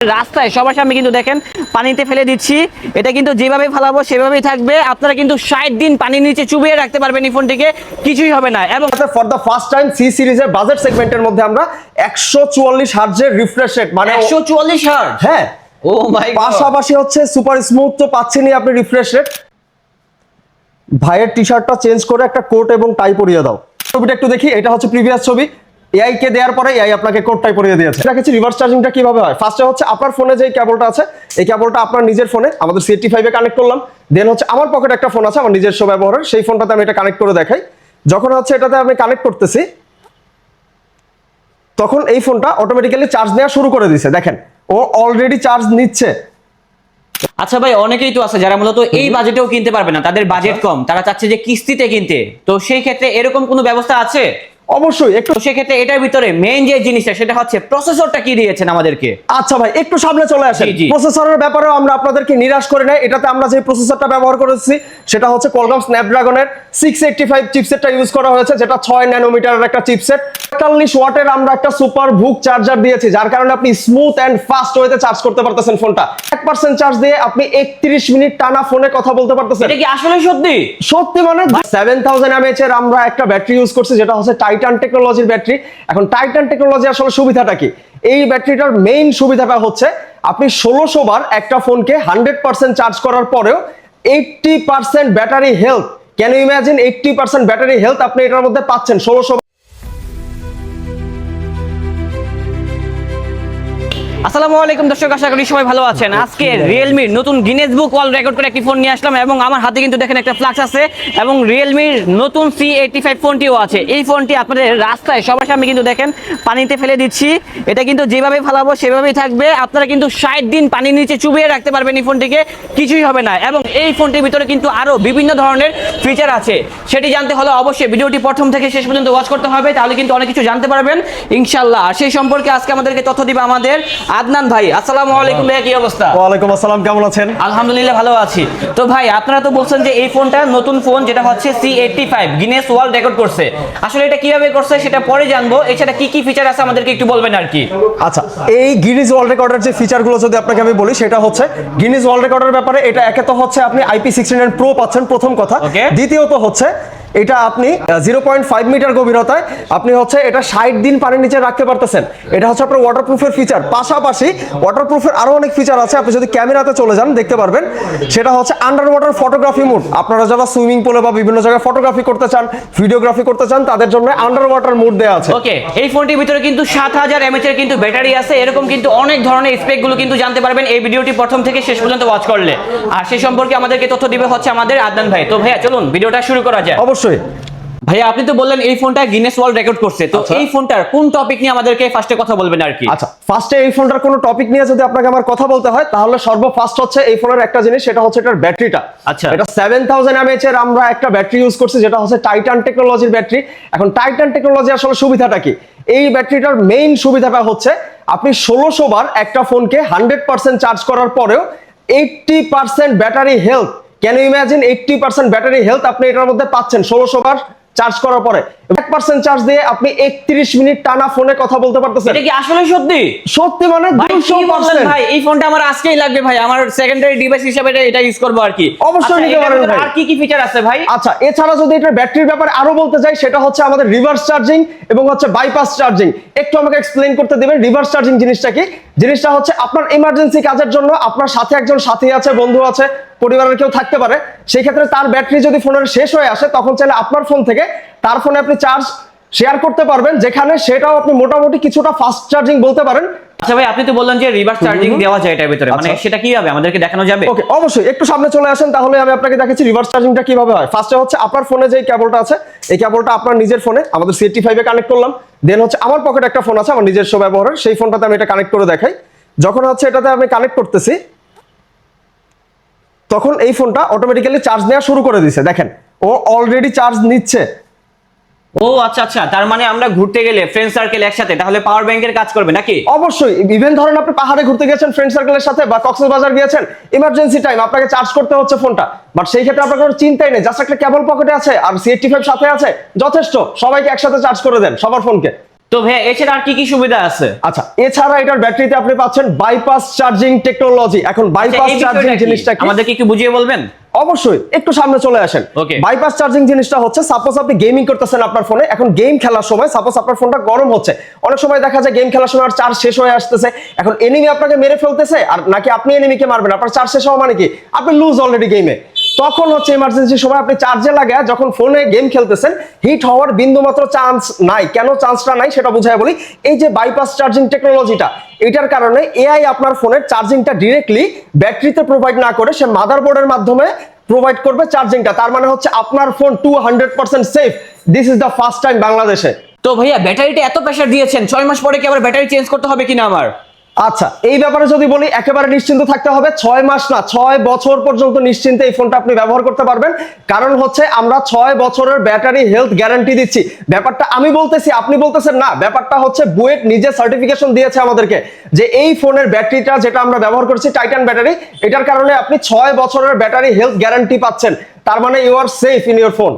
রাস্তায় সবার সামনে কিন্তু দেখেন পানিতে ফেলে দিচ্ছি। এটা কিন্তু যেভাবে ফেলাবো সেভাবেই থাকবে। আপনারা কিন্তু 60 দিন পানির নিচে চুবিয়ে রাখতে পারবেন এই ফোনটিকে, কিছুই হবে না। এবং for the first time C সিরিজের বাজেট সেগমেন্টের মধ্যে আমরা 144 হার্টজের রিফ্রেশ রেট, মানে 144 হার্টজ, হ্যাঁ ও মাই গড, পাশাপাশি হচ্ছে সুপার স্মুথ তো পাচ্ছেনই আপনি রিফ্রেশ রেট। ভাইয়ের টি শার্টটা চেঞ্জ করে একটা কোট এবং টাই পরিয়ে দাও। ছবিটা একটু দেখি, এটা হচ্ছে প্রিভিয়াস ছবি। এআই কে দেওয়ার পরে এআই আপনাকে কোড টাই পরিয়ে দিয়েছে। এটা হচ্ছে রিভার্স চার্জিংটা কিভাবে হয়। ফার্স্টে হচ্ছে আপনার ফোনে যে কেবলটা আছে, এই কেবলটা আপনার নিজের ফোনে আমাদের CT5 এ কানেক্ট করলাম। দেন হচ্ছে আমার পকেটে একটা ফোন আছে আমার নিজস্ব ব্যবহারের, সেই ফোনটাতে আমি এটা কানেক্ট করে দেখাই। যখন হচ্ছে এটাতে আমি কানেক্ট করতেছি, তখন এই ফোনটা অটোমেটিক্যালি চার্জ নেওয়া শুরু করে দিয়েছে। দেখেন ও অলরেডি চার্জ নিচ্ছে। আচ্ছা ভাই, অনেকেই তো আছে যারা মূলত এই বাজেটেও কিনতে পারবে না, তাদের বাজেট কম, তারা চাচ্ছে যে কিস্তিতে কিনতে। তো সেই ক্ষেত্রে এরকম কোনো ব্যবস্থা আছে? অবশ্যই একটু। তো সেক্ষেত্রে এটার ভিতরে মেইন যে জিনিসটা সেটা হচ্ছে প্রসেসরটা কি দিয়েছেন আমাদেরকে। আচ্ছা ভাই, একটু সামনে চলে আসেন। জি, জি। প্রসেসরের ব্যাপারেও আমরা আপনাদেরকে নিরাশ করে নাই। এটাতে আমরা যে প্রসেসরটা ব্যবহার করেছি সেটা হচ্ছে Qualcomm Snapdragon-এর 685 চিপসেটটা ইউজ করা হয়েছে, যেটা 6 ন্যানোমিটারের একটা চিপসেট। 41 ওয়াটের আমরা একটা সুপার বুক চার্জার দিয়েছি, যার কারণে আপনি স্মুথ এন্ড ফাস্ট ওয়েতে চার্জ করতে পারতেছেন ফোনটা। 1% চার্জ দিয়ে আপনি 31 মিনিট টানা ফোনে কথা বলতে পারতেছেন। এটা কি আসলে সত্যি? সত্যি, মানে 7000 mAh এর আমরা একটা ব্যাটারি ইউজ করছি, যেটা হচ্ছে টাইটান টেকনোলজির ব্যাটারি। এখন টাইটান টেকনোলজি আসলে সুবিধাটা কি? এই ব্যাটারিটার মেইন সুবিধাটা হচ্ছে আপনি 1600 বার একটা ফোনকে 100% চার্জ করার পরেও 80% battery health. Can you imagine 80% battery health আপনি এটার মধ্যে পাচ্ছেন 1600। আসসালামু আলাইকুম দর্শক, আশা করি সবাই ভালো আছেন। আজকে Realme নতুন গিনেস বুক ওয়ার্ল্ড রেকর্ড করে একটি ফোন নিয়ে আসলাম এবং আমার হাতে কিন্তু দেখেন একটা ফ্লাক্স আছে এবং Realme নতুন C85 ফোনটিও আছে। এই ফোনটি আপনাদের রাস্তায় সবার সামনে কিন্তু দেখেন পানিতে ফেলে দিচ্ছি। এটা কিন্তু যেভাবে ফেলাবো সেভাবেই থাকবে। আপনারা কিন্তু 60 দিন পানির নিচে চুবিয়ে রাখতে পারবেন এই ফোনটিকে, কিছুই হবে না। এবং এই ফোনটির ভিতরে কিন্তু আরো বিভিন্ন ধরনের ফিচার আছে। সেটি জানতে হলে অবশ্যই ভিডিওটি প্রথম থেকে শেষ পর্যন্ত ওয়াচ করতে হবে, তাহলে কিন্তু অনেক কিছু জানতে পারবেন ইনশাআল্লাহ। আর সেই সম্পর্কে আজকে আমাদেরকে তথ্য দিবে আমাদের আদনান ভাই। আসসালামু আলাইকুম ভাই, কি অবস্থা? ওয়ালাইকুম আসসালাম, কেমন আছেন? আলহামদুলিল্লাহ ভালো আছি। তো ভাই, আপনারা তো বলছেন যে এই ফোনটা নতুন ফোন, যেটা হচ্ছে C85 গিনেস ওয়ার্ল্ড রেকর্ড করছে। আসলে এটা কিভাবে করছে সেটা পরে জানবো। এছাড়া কি কি ফিচার আছে আমাদেরকে একটু বলবেন আর কি। আচ্ছা, এই গিনিস ওয়ার্ল্ড রেকর্ডের যে ফিচারগুলো যদি আপনাকে আমি বলি, সেটা হচ্ছে গিনিস ওয়ার্ল্ড রেকর্ডের ব্যাপারে এটা একে তো হচ্ছে আপনি IP69 প্রো পাচ্ছেন, প্রথম কথা। দ্বিতীয়ত হচ্ছে এটা আপনি 0.5 মিটার গভীরতায় আপনি হচ্ছে এটা 60 দিন পানির নিচে রাখতে পারতেছেন। এটা হচ্ছে আপনার ওয়াটারপ্রুফের ফিচার। পাশাপাশি ওয়াটারপ্রুফের আরো অনেক ফিচার আছে। আপনি যদি ক্যামেরাতে চলে যান দেখতে পারবেন, সেটা হচ্ছে আন্ডার ওয়াটার ফটোগ্রাফি মোড। আপনারা যারা সুইমিং পুলে বা বিভিন্ন জায়গায় ফটোগ্রাফি করতে চান, ভিডিওগ্রাফি করতে চান, তাদের জন্য আন্ডার ওয়াটার মোড দেওয়া আছে। ওকে, এই ফোনটির ভিতরে কিন্তু 7000 mAh এর কিন্তু ব্যাটারি আছে। এরকম কিন্তু অনেক ধরনের স্পেক গুলো কিন্তু জানতে পারবেন এই ভিডিওটি প্রথম থেকে শেষ পর্যন্ত ওয়াচ করলে। আর সেই সম্পর্কে আমাদেরকে তথ্য দিবে হচ্ছে আমাদের আদনান ভাই। তো ভাইয়া চলুন ভিডিওটা শুরু করা যায়। অবশ্যই ভাইয়া, আপনি তো বললেন এই ফোনটা গিনেস ওয়ার্ল্ড রেকর্ড করছে, তো এই ফোনটার কোন টপিক নিয়ে আমাদেরকে ফার্স্টে কথা বলবেন আর কি? আচ্ছা, ফার্স্টে এই ফোনটার কোনো টপিক নিয়ে যদি আপনাকে আমার কথা বলতে হয়, তাহলে সর্বফার্স্ট হচ্ছে এই ফোনের একটা জিনিস, সেটা হচ্ছে এটার ব্যাটারিটা। আচ্ছা, এটা 7000 mAh এর আমরা একটা ব্যাটারি ইউজ করছি, যেটা হচ্ছে টাইটান টেকনোলজির ব্যাটারি। এখন টাইটান টেকনোলজি আসলে সুবিধাটা কি? এই ব্যাটারিটার মেইন সুবিধাটা হচ্ছে আপনি 1600 বার একটা ফোনকে 100% চার্জ করার পরেও 80% battery health. Can you imagine 80% battery health আপনি এটার মধ্যে পাচ্ছেন 1600 বার চার্জ করার পরে। 1% চার্জ দিয়ে আপনি 31 মিনিট টানা ফোনে কথা বলতে পারতেছেন। এটা কি আসলে সত্যি? সত্যি, মানে 200%। ভাই, এই ফোনটা আমার আজকেই লাগবে ভাই, আমার সেকেন্ডারি ডিভাইস হিসেবে এটা ইউজ করব আর কি। অবশ্যই নিতে পারেন ভাই। আর কি কি ফিচার আছে ভাই? আচ্ছা, এছাড়া যদি এটার ব্যাটারির ব্যাপারে আরো বলতে যাই, সেটা হচ্ছে আমাদের রিভার্স চার্জিং এবং হচ্ছে বাইপাস চার্জিং। একটু আমাকে এক্সপ্লেইন করতে দিবেন রিভার্স চার্জিং জিনিসটা কি? জিনিসটা হচ্ছে আপনার ইমার্জেন্সি কাজের জন্য আপনার সাথে একজন সাথী আছে, বন্ধু আছে, পরিবারের কেউ থাকতে পারে। সেই ক্ষেত্রে তার ব্যাটারি যদি ফোনের শেষ হয়ে আসে, তখন চাইলে আপনার ফোন থেকে তার ফোনে আপনি চার্জ শেয়ার করতে পারবেন, যেখানে সেটাও আপনি মোটামুটি কিছুটা ফাস্ট চার্জিং বলতে পারেন। আচ্ছা ভাই, আপনি তো বললেন যে রিভার্স চার্জিং দেওয়া যায় এটার ভিতরে, মানে সেটা কিভাবে আমাদেরকে দেখানো যাবে? ওকে, অবশ্যই একটু সামনে চলে আসেন, তাহলে আমি আপনাকে দেখাচ্ছি রিভার্স চার্জিংটা কিভাবে হয়। ফার্স্টে হচ্ছে আপনার ফোনে যে কেবলটা আছে, এই কেবলটা আপনার নিজের ফোনে আমাদের CT5 এ কানেক্ট করলাম। দেন হচ্ছে আমার পকেটে একটা ফোন আছে আমার নিজস্ব ব্যবহারের, সেই ফোনটাতে আমি এটা কানেক্ট করে দেখাই। যখন হচ্ছে এটাতে আমি কানেক্ট করতেছি, তখন এই ফোনটা অটোমেটিক্যালি চার্জ নেওয়া শুরু করে দিয়েছে। দেখেন ও অলরেডি চার্জ নিচ্ছে। ও আচ্ছা আচ্ছা, তার মানে আমরা ঘুরতে গেলে ফ্রেন্ড সার্কেল একসাথে, তাহলে পাওয়ার ব্যাংকের কাজ করবে নাকি? অবশ্যই। ইভেন ধরেন আপনি পাহাড়ে ঘুরতে গেছেন ফ্রেন্ড সার্কেলের সাথে, বা কক্সবাজার গিয়েছেন, ইমার্জেন্সি টাইম আপনাকে চার্জ করতে হচ্ছে ফোনটা, বাট সেই ক্ষেত্রে আপনার কোনো চিন্তাই নেই, জাস্ট একটা কেবল পকেটে আছে আর C85 সাথে আছে, যথেষ্ট। সবাইকে একসাথে চার্জ করে দেন, সবার ফোনকে। তো ভাইয়া এছাড়া আর কি কি সুবিধা আছে? আচ্ছা, এছাড়া এটার ব্যাটারিতে আপনি পাচ্ছেন বাইপাস চার্জিং টেকনোলজি। এখন বাইপাস চার্জিং জিনিসটা কি আমাদেরকে একটু বুঝিয়ে বলবেন? অবশ্যই, একটু সামনে চলে আসেন। বাইপাস চার্জিং জিনিসটা হচ্ছে, সাপোজ আপনি গেমিং করতেছেন আপনার ফোনে, এখন গেম খেলার সময় সাপোজ আপনার ফোনটা গরম হচ্ছে, অনেক সময় দেখা যায় গেম খেলার সময় আর চার্জ শেষ হয়ে আসতেছে, এখন এনিমি আপনাকে মেরে ফেলতেছে আর নাকি আপনি এনিমিকে মারবেন, আপনার চার্জ শেষ হওয়া মানে কি আপনি লুজ অলরেডি গেমে। তখন হচ্ছে ইমার্জেন্সি সময় আপনি চার্জে লাগায় যখন ফোনে গেম খেলতেছেন, হিট হওয়ার বিন্দুমাত্র চান্স নাই। কেন চান্সটা নাই সেটা বুঝাই বলি। এই যে বাইপাস চার্জিং টেকনোলজিটা, এটার কারণে এআই আপনার ফোনের চার্জিংটা ডিরেক্টলি ব্যাটারিতে প্রোভাইড না করে সে মাদারবোর্ডের মাধ্যমে প্রোভাইড করবে চার্জিংটা। তার মানে হচ্ছে আপনার phone 200% safe. This is the first time বাংলাদেশে। তো ভাইয়া ব্যাটারিটা এত প্রেসার দিয়েছেন, 6 মাস পরে কি আবার ব্যাটারি চেঞ্জ করতে হবে কিনা আমার? আচ্ছা, এই ব্যাপারে যদি বলি, একেবারে নিশ্চিন্ত থাকতে হবে। 6 মাস না, 6 বছর পর্যন্ত নিশ্চিন্তে এই ফোনটা আপনি ব্যবহার করতে পারবেন। কারণ হচ্ছে আমরা 6 বছরের ব্যাটারি হেলথ গ্যারান্টি দিচ্ছি। ব্যাপারটা আমি বলতেছি, আপনি বলতেছেন না। ব্যাপারটা হচ্ছে বুয়েট নিজে সার্টিফিকেশন দিয়েছে আমাদেরকে যে এই ফোনের ব্যাটারিটা যেটা আমরা ব্যবহার করছি টাইটান ব্যাটারি, এটার কারণে আপনি 6 বছরের ব্যাটারি হেলথ গ্যারান্টি পাচ্ছেন। তার মানে you are safe in your phone.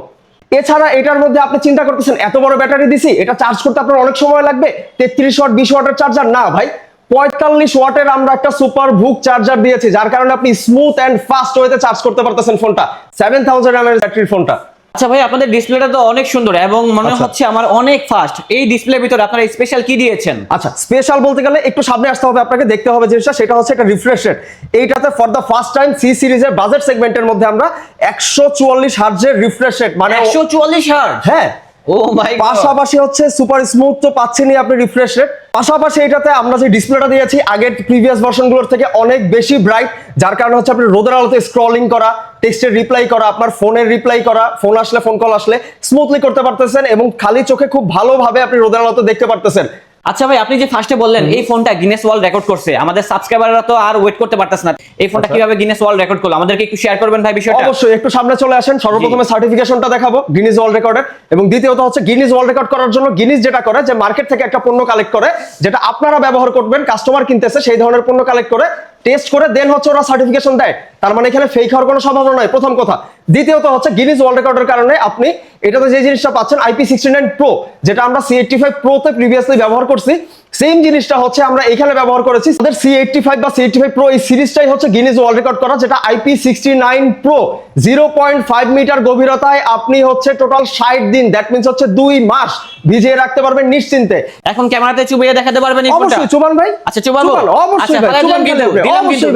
এছাড়া এটার মধ্যে আপনি চিন্তা করতেছেন এত বড় ব্যাটারি দিছি, এটা চার্জ করতে আপনার অনেক সময় লাগবে, 33 ওয়াট 20 ওয়াটের চার্জার না ভাই, 45 ওয়াটের আমরা একটা সুপার বুক চার্জার দিয়েছি, যার কারণে আপনি স্মুথ এন্ড ফাস্ট ওয়েতে চার্জ করতে পারতেছেন ফোনটা। 7000 mAh ব্যাটারির ফোনটা। আচ্ছা ভাই, আপনাদের ডিসপ্লেটা তো অনেক সুন্দর এবং মনে হচ্ছে আমার অনেক ফাস্ট। এই ডিসপ্লের ভিতরে আপনারা স্পেশাল কি দিয়েছেন? আচ্ছা, স্পেশাল বলতে গেলে একটু সামনে আসতে হবে আপনাকে, দেখতে হবে জিনিসটা। সেটা হচ্ছে একটা রিফ্রেশ রেট। এইটাতে for the first time C সিরিজের বাজেট সেগমেন্টের মধ্যে আমরা 144 হার্টজের রিফ্রেশ রেট, মানে 144 হার্টজ। হ্যাঁ, ও মাই গড। পাশাপাশি হচ্ছে সুপার স্মুথ তো পাচ্ছেনই আপনি রিফ্রেশ রেট। পাশাপাশি এটাতে আমরা যে ডিসপ্লেটা দিয়েছি আগের প্রিভিয়াস ভার্সনগুলোর থেকে অনেক বেশি ব্রাইট, যার কারণে হচ্ছে আপনি রোদের আলোতে স্ক্রলিং করা, টেক্সটের রিপ্লাই করা, আপনার ফোনের রিপ্লাই করা, ফোন আসলে ফোন কল আসলে স্মুথলি করতে পারতেছেন এবং খালি চোখে খুব ভালোভাবে আপনি রোদের আলোতে দেখতে পারতেছেন। আচ্ছা ভাই, আপনি যে ফার্স্টে বললেন এই ফোনটা গিনেস ওয়ার্ল্ড রেকর্ড করছে, আমাদের সাবস্ক্রাইবাররা তো আর ওয়েট করতে পারতেছে না। এই ফোনটা কিভাবে গিনেস ওয়ার্ল্ড রেকর্ড করলো আমাদেরকে একটু শেয়ার করবেন ভাই বিষয়টা? অবশ্যই, একটু সামনে চলে আসেন। সর্বপ্রথমে সার্টিফিকেশনটা দেখাবো গিনিস ওয়ার্ল্ড রেকর্ডের, এবং দ্বিতীয়ত হচ্ছে গিনিস ওয়ার্ল্ড রেকর্ড করার জন্য গিনিস যেটা করে যে মার্কেট থেকে একটা পণ্য কালেক্ট করে, যেটা আপনারা ব্যবহার করবেন, কাস্টমার কিনতেছে, সেই ধরনের পণ্য কালেক্ট করে টেস্ট করে দেন হচ্ছে ওরা সার্টিফিকেশন দেয়। তার মানে এখানে ফেক হওয়ার কোনো সম্ভাবনা নাই, প্রথম কথা। দ্বিতীয়ত হচ্ছে গিনিস ওয়ার্ল্ড রেকর্ডের কারণে আপনি এটাতে যে জিনিসটা পাচ্ছেন IP69 Pro, যেটা আমরা C85 Pro তে প্রিভিয়াসলি ব্যবহার করছি, সেম জিনিসটা হচ্ছে আমরা এখানে ব্যবহার করেছি। আমাদের C85 বা C85 Pro এই সিরিজটাই হচ্ছে গিনিস ওয়ার্ল্ড রেকর্ড করা, যেটা IP69 Pro 0.5 মিটার গভীরতায় আপনি হচ্ছে টোটাল 60 দিন, দ্যাট মিন্স হচ্ছে 2 মাস ভিজিয়ে রাখতে পারবেন নিশ্চিন্তে। এখন ক্যামেরাতে চুবিয়ে দেখাতে পারবেন এই ফোনটা? অবশ্যই চুবান ভাই। আচ্ছা চুবাবো? অবশ্যই ভাই, চুবান কিন্তু, দিলাম কিন্তু,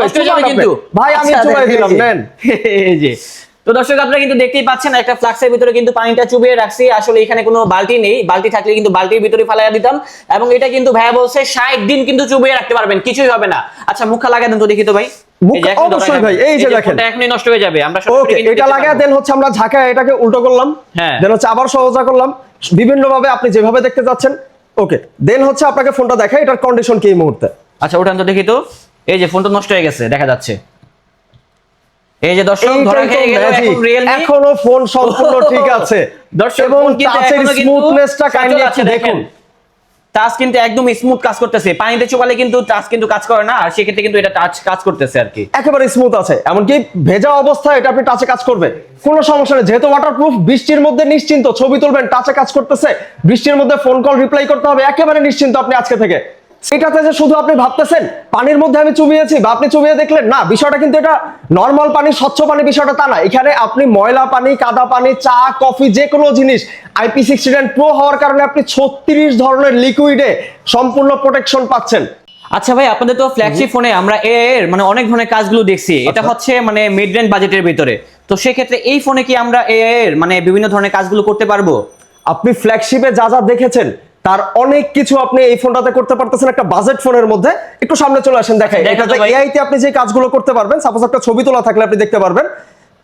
কিন্তু ভাই আমি চুবাই দিলাম, নেন। এই যে তো দর্শক, আপনারা কিন্তু দেখতেই পাচ্ছেন একটা ফ্লাক্সের ভিতরে কিন্তু পানিটা চুবিয়ে রাখছি। আসলে এখানে কোনো বালতি নেই, বালতি থাকলে কিন্তু বালতির ভিতরে ফালাইয়া দিতাম। এবং এটা কিন্তু ভাইয়া বলছে 60 দিন কিন্তু চুবিয়ে রাখতে পারবেন, কিছুই হবে না। আচ্ছা মুখটা লাগাই দেন তো দেখি তো ভাই। অবশ্যই ভাই, এই যে দেখেন, এটা এখনই নষ্ট হয়ে যাবে। আমরা ওকে, এটা লাগায় দেন হচ্ছে আমরা ঝাঁকায় এটাকে উল্টো করলাম, দেন হচ্ছে আবার সহজা করলাম, বিভিন্ন ভাবে আপনি যেভাবে দেখতে যাচ্ছেন। ওকে, দেন হচ্ছে আপনাকে ফোনটা দেখাই এটার কন্ডিশন কি এই মুহূর্তে। আচ্ছা ওঠান তো দেখি তো। এই যে ফোনটা নষ্ট হয়ে গেছে দেখা যাচ্ছে। এই যে দর্শক, ধরা খেয়ে গেল এখন রিয়েলমি, এখনো ফোন সম্পূর্ণ ঠিক আছে দর্শক, এবং টাচের স্মুথনেসটা কাইন্ডলি একটু দেখুন। টাচ কিন্তু একদম স্মুথ কাজ করতেছে। পানিতে চুবালে কিন্তু টাচ কিন্তু কাজ করে না, আর সেক্ষেত্রে কিন্তু এটা টাচ কাজ করতেছে আর কি, একেবারে স্মুথ আছে। এমনকি ভেজা অবস্থায় এটা আপনি টাচে কাজ করবে, কোনো সমস্যা নেই। যেহেতু ওয়াটারপ্রুফ, বৃষ্টির মধ্যে নিশ্চিন্ত ছবি তুলবেন, টাচে কাজ করতেছে, বৃষ্টির মধ্যে ফোন কল রিপ্লাই করতে হবে, একেবারে নিশ্চিন্ত আপনি আজকে থেকে। এটাতে যে শুধু আপনি ভাবতেছেন পানির মধ্যে আমি চুবিয়েছি বা আপনি চুবিয়ে দেখলেন, না, বিষয়টা কিন্তু এটা নরমাল পানি, স্বচ্ছ পানি, বিষয়টা তা না। এখানে আপনি ময়লা পানি, কাদা পানি, চা, কফি, যে কোনো জিনিস IP69 Pro হওয়ার কারণে আপনি 36 ধরনের লিকুইডে সম্পূর্ণ প্রোটেকশন পাচ্ছেন। আচ্ছা ভাই, আপনাদের তো ফ্ল্যাগশিপ ফোনে আমরা এর মানে অনেক ধরনের কাজগুলো দেখছি, এটা হচ্ছে মানে মিড রেঞ্জ বাজেটের ভিতরে। তো সেক্ষেত্রে এই ফোনে কি আমরা এর মানে বিভিন্ন ধরনের কাজগুলো করতে পারবো? আপনি ফ্ল্যাগশিপে যা যা দেখেছেন তার অনেক কিছু আপনি এই ফোনটাতে করতে পারতেছেন একটা বাজেট ফোনের মধ্যে। একটু সামনে চলে আসেন, দেখাই এটাতে এআই তে আপনি যে কাজগুলো করতে পারবেন। সাপোজ একটা ছবি তোলা থাকলে আপনি দেখতে পারবেন।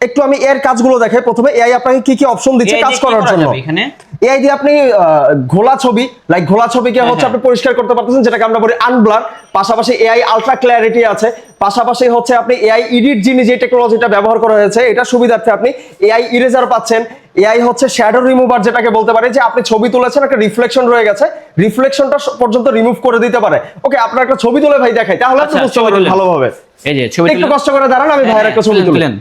একটু আমি এর কাজগুলো দেখাই। প্রথমে এআই আপনাকে কি কি অপশন দিচ্ছে কাজ করার জন্য। এআই দিয়ে আপনি ঘোলা ছবি, লাইক ঘোলা ছবিকে হচ্ছে আপনি পরিষ্কার করতে পারতেছেন, যেটাকে আমরা বলি আনব্লার। পাশাপাশি এআই আলট্রা ক্ল্যারিটি আছে। পাশাপাশি হচ্ছে আপনি এআই এডিট যিনি যে টেকনোলজিটা ব্যবহার করা হয়েছে এটা সুবিধার্থে আপনি এআই ইরেজার পাচ্ছেন। এআই হচ্ছে শ্যাডো রিমুভার, যেটাকে বলতে পারে যে আপনি ছবি তুলেছেন, একটা রিফ্লেকশন রয়ে গেছে, রিফ্লেকশনটা পর্যন্ত রিমুভ করে দিতে পারে। ওকে, আপনার একটা ছবি তুলে ভাই দেখাই, তাহলে আপনি বুঝতে পারবেন ভালোভাবে। এই যে ছবি, একটু কষ্ট করে দাঁড়ান, আমি ভাইয়ের একটা ছবি তুলেন।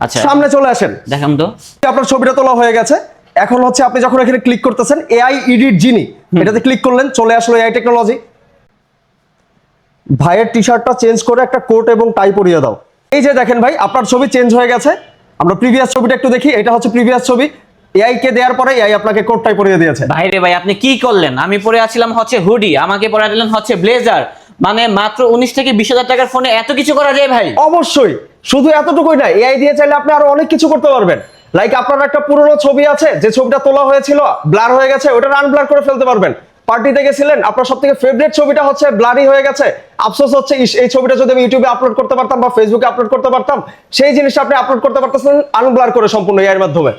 আচ্ছা সামনে চলে আসেন, দেখাম তো। আপনার ছবিটা তোলা হয়ে গেছে। এখন হচ্ছে আপনি যখন এখানে ক্লিক করতেছেন এআই এডিট জিনি, এটাতে ক্লিক করলেন, চলে আসলো এআই টেকনোলজি। ভাইয়ের টি শার্টটা চেঞ্জ করে একটা কোট এবং টাই পরিয়ে দাও। এই যে দেখেন ভাই, আপনার ছবি চেঞ্জ হয়ে গেছে। আমরা প্রিভিয়াস ছবিটা একটু দেখি, এটা হচ্ছে প্রিভিয়াস ছবি। এআই কে দেওয়ার পরে এআই আপনাকে কোট টাই পরিয়ে দিয়েছে। ভাই রে ভাই, আপনি কি করলেন? আমি পরে আছিলাম হচ্ছে হুডি, আমাকে পরে দিলেন হচ্ছে ব্লেজার। মানে মাত্র 19 থেকে 20,000 টাকার ফোনে এত কিছু করা যায় ভাই? অবশ্যই, শুধু এতটুকুই না, এআই দিয়ে চাইলে আপনি আরো অনেক কিছু করতে পারবেন। লাইক আপনার একটা পুরনো ছবি আছে, যে ছবিটা তোলা হয়েছিল ব্লার হয়ে গেছে, ওটা আনব্লার করে ফেলতে পারবেন। পার্টিতে গেছিলেন, আপনার সবথেকে ফেভারিট ছবিটা হচ্ছে ব্লারি হয়ে গেছে, আফসোস হচ্ছে এই ছবিটা যদি আমি ইউটিউবে আপলোড করতে পারতাম বা ফেসবুকে আপলোড করতে পারতাম, সেই জিনিসটা আপনি আপলোড করতে পারতেছেন আনব্লার করে সম্পূর্ণ এআই এর মাধ্যমে।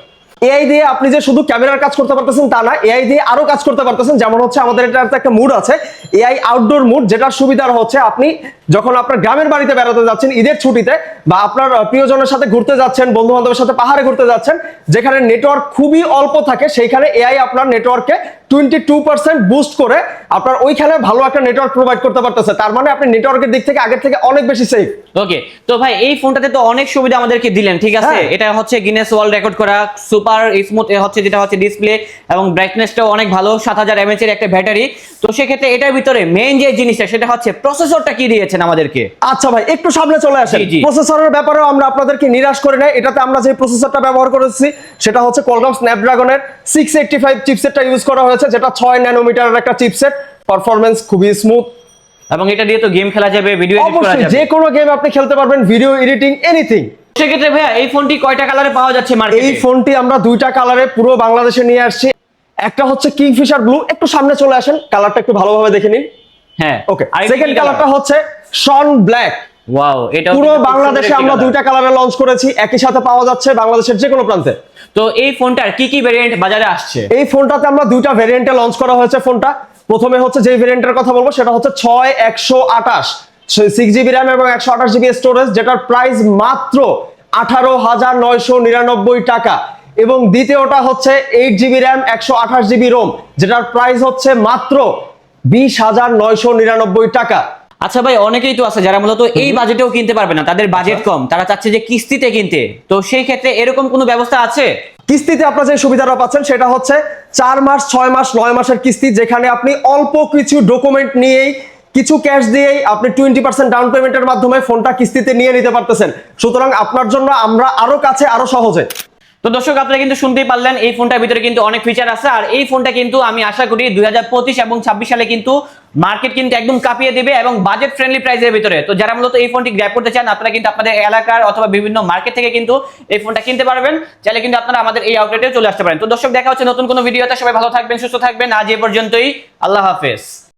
এআই দিয়ে আপনি যে শুধু ক্যামেরার কাজ করতে পারতেছেন তা না, এআই দিয়ে আরো কাজ করতে পারতেছেন। যেমন হচ্ছে আমাদের এটা একটা মুড আছে, এআই আউটডোর মুড, যেটার সুবিধা হচ্ছে আপনি যখন আপনার গ্রামের বাড়িতে বেড়াতে যাচ্ছেন ঈদের ছুটিতে, বা আপনার প্রিয়জনের সাথে ঘুরতে যাচ্ছেন, বন্ধু বান্ধবের সাথে পাহাড়ে ঘুরতে যাচ্ছেন, যেখানে নেটওয়ার্ক খুবই অল্প থাকে, সেইখানে এআই আপনার নেটওয়ার্ককে 22% বুস্ট করে আপনার ওইখানে ভালো একটা নেটওয়ার্ক প্রোভাইড করতে পারতেছে। তার মানে আপনি নেটওয়ার্কের দিক থেকে আগের থেকে অনেক বেশি সেফ। ওকে, তো ভাই এই ফোনটাতে তো অনেক সুবিধা আমাদেরকে দিলেন, ঠিক আছে। হ্যাঁ। এটা হচ্ছে গিনেস ওয়ার্ল্ড রেকর্ড করা, সুপার স্মুথ হচ্ছে যেটা হচ্ছে ডিসপ্লে, এবং ব্রাইটনেসটাও অনেক ভালো, 7000 mAh এর একটা ব্যাটারি। তো সেক্ষেত্রে এটার ভিতরে মেইন যে জিনিসটা সেটা হচ্ছে প্রসেসরটা কি দিয়েছেন আমাদেরকে। আচ্ছা ভাই, একটু সামনে চলে আসেন। জি, জি। প্রসেসরের ব্যাপারেও আমরা আপনাদেরকে নিরাশ করে নাই। এটাতে আমরা যে প্রসেসরটা ব্যবহার করেছি সেটা হচ্ছে Qualcomm Snapdragon-এর 685 চিপসেটটা ইউজ করা হয়েছে, যেটা 6 ন্যানোমিটারের একটা চিপসেট। পারফরম্যান্স খুবই স্মুথ, এবং এটা দিয়ে তো গেম খেলা যাবে, ভিডিও এডিট করা অবশ্যই যাবে। যে কোনো গেম আপনি খেলতে পারবেন, ভিডিও এডিটিং, এনিথিং। সেক্ষেত্রে ভাইয়া এই ফোনটি কয়টা কালারে পাওয়া যাচ্ছে মার্কেটে? এই ফোনটি আমরা দুইটা কালারে পুরো বাংলাদেশে নিয়ে আসছি। একটা হচ্ছে কিংফিশার ব্লু, একটু সামনে চলে আসেন, কালারটা একটু ভালোভাবে দেখে নিন। হ্যাঁ, ওকে, আর সেকেন্ড কালারটা হচ্ছে শন ব্ল্যাক। ওয়াও, এটা পুরো বাংলাদেশে আমরা দুইটা কালারে লঞ্চ করেছি, একই সাথে পাওয়া যাচ্ছে বাংলাদেশের যে কোনো প্রান্তে। তো এই ফোনটার কি কি ভেরিয়েন্ট বাজারে আসছে? এই ফোনটাতে আমরা দুইটা ভেরিয়েন্টে লঞ্চ করা হয়েছে ফোনটা। প্রথমে হচ্ছে যে ভেরিয়েন্টের কথা বলবো সেটা হচ্ছে 6128, 6GB র্যাম এবং 128GB স্টোরেজ, যেটার প্রাইস মাত্র 18,999 টাকা। এবং দ্বিতীয়টা হচ্ছে 8GB র্যাম 128GB রোম, যেটার প্রাইস হচ্ছে মাত্র 20,999 টাকা। আচ্ছা ভাই, অনেকেই তো আছে যারা মূলত এই বাজেটেও কিনতে পারবে না, তাদের বাজেট কম, তারা চাচ্ছে যে কিস্তিতে কিনতে। তো সেই ক্ষেত্রে এরকম কোনো ব্যবস্থা আছে? কিস্তিতে আপনারা যে সুবিধাটা পাচ্ছেন সেটা হচ্ছে 4 মাস, 6 মাস, 9 মাসের কিস্তি, যেখানে আপনি অল্প কিছু ডকুমেন্ট নিয়েই, কিছু ক্যাশ দিয়েই আপনি 20% ডাউন পেমেন্টের মাধ্যমে ফোনটা কিস্তিতে নিয়ে নিতে পারতেছেন। সুতরাং আপনার জন্য আমরা আরো কাছে, আরো সহজে। তো দর্শক, আপনারা কিন্তু শুনতেই পারলেন, এই ফোনটার ভিতরে কিন্তু অনেক ফিচার আছে। আর এই ফোনটা কিন্তু আমি আশা করি 2025 এবং 26 সালে কিন্তু মার্কেট কিন্তু একদম কাঁপিয়ে দিবে, এবং বাজেট ফ্রেন্ডলি প্রাইসের ভিতরে। তো যারা মূলত এই ফোনটি গ্র্যাব করতে চান, আপনারা কিন্তু আপনাদের এলাকার অথবা বিভিন্ন মার্কেট থেকে কিন্তু এই ফোনটা কিনতে পারবেন। চাইলে কিন্তু আপনারা আমাদের এই আউটলেটে চলে আসতে পারেন। তো দর্শক, দেখা হচ্ছে নতুন কোনো ভিডিওতে। সবাই ভালো থাকবেন, সুস্থ থাকবেন। আজ এ পর্যন্তই, আল্লাহ হাফেজ।